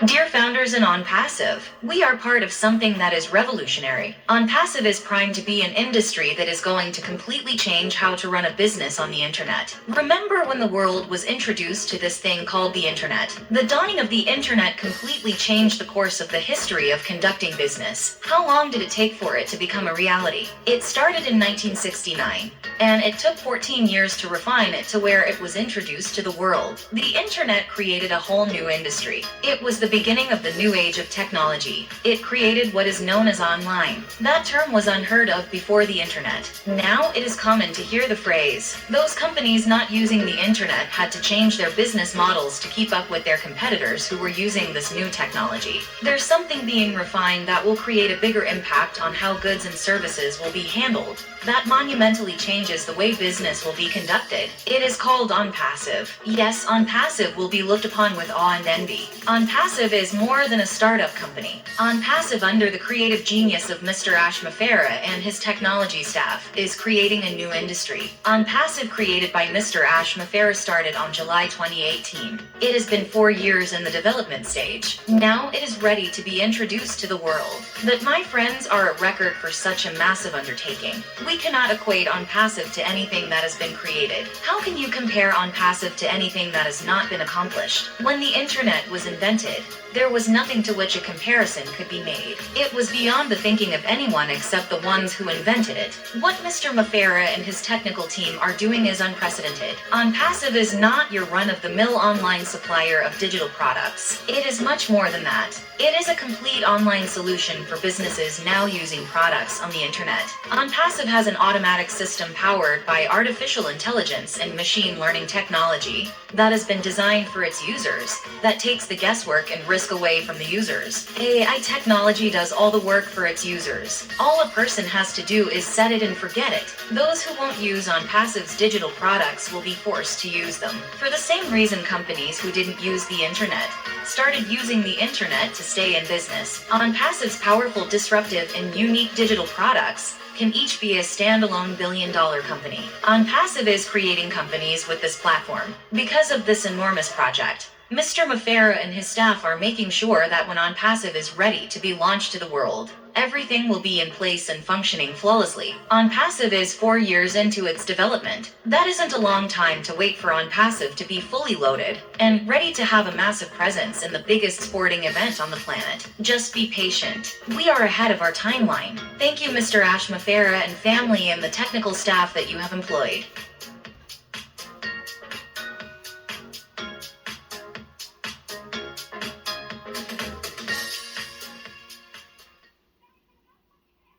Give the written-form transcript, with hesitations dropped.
Dear founders and Onpassive, we are part of something that is revolutionary. Onpassive is primed to be an industry that is going to completely change how to run a business on the internet. Remember when the world was introduced to this thing called the internet? The dawning of the internet completely changed the course of the history of conducting business. How long did it take for it to become a reality? It started in 1969, and it took 14 years to refine it to where it was introduced to the world. The internet created a whole new industry. It was the beginning of the new age of technology. It created what is known as online. That term was unheard of before the internet. Now it is common to hear the phrase. Those companies not using the internet had to change their business models to keep up with their competitors who were using this new technology. There's something being refined that will create a bigger impact on how goods and services will be handled. That monumentally changes the way business will be conducted. It is called Onpassive. Yes, Onpassive will be looked upon with awe and envy. Onpassive is more than a startup company. Onpassive, under the creative genius of Mr. Muphareh and his technology staff, is creating a new industry. Onpassive, created by Mr. Muphareh, started on July 2018. It has been 4 years in the development stage. Now it is ready to be introduced to the world. That, my friends, are a record for such a massive undertaking. We cannot equate Onpassive to anything that has been created. How can you compare Onpassive to anything that has not been accomplished? When the internet was invented, there was nothing to which a comparison could be made. It was beyond the thinking of anyone except the ones who invented it. What Mr. Muphareh and his technical team are doing is unprecedented. Onpassive is not your run-of-the-mill online supplier of digital products. It is much more than that. It is a complete online solution for businesses now using products on the internet. Onpassive has an automatic system powered by artificial intelligence and machine learning technology that has been designed for its users, that takes the guesswork and risk away from the users. AI technology does all the work for its users. All a person has to do is set it and forget it. Those who won't use Onpassive's digital products will be forced to use them. For the same reason companies who didn't use the internet started using the internet to stay in business. Onpassive's powerful, disruptive, and unique digital products can each be a standalone billion-dollar company. Onpassive is creating companies with this platform. Because of this enormous project, Mr. Muphareh and his staff are making sure that when Onpassive is ready to be launched to the world, everything will be in place and functioning flawlessly. Onpassive is 4 years into its development. That isn't a long time to wait for Onpassive to be fully loaded and ready to have a massive presence in the biggest sporting event on the planet. Just be patient. We are ahead of our timeline. Thank you, Mr. Muphareh and family, and the technical staff that you have employed.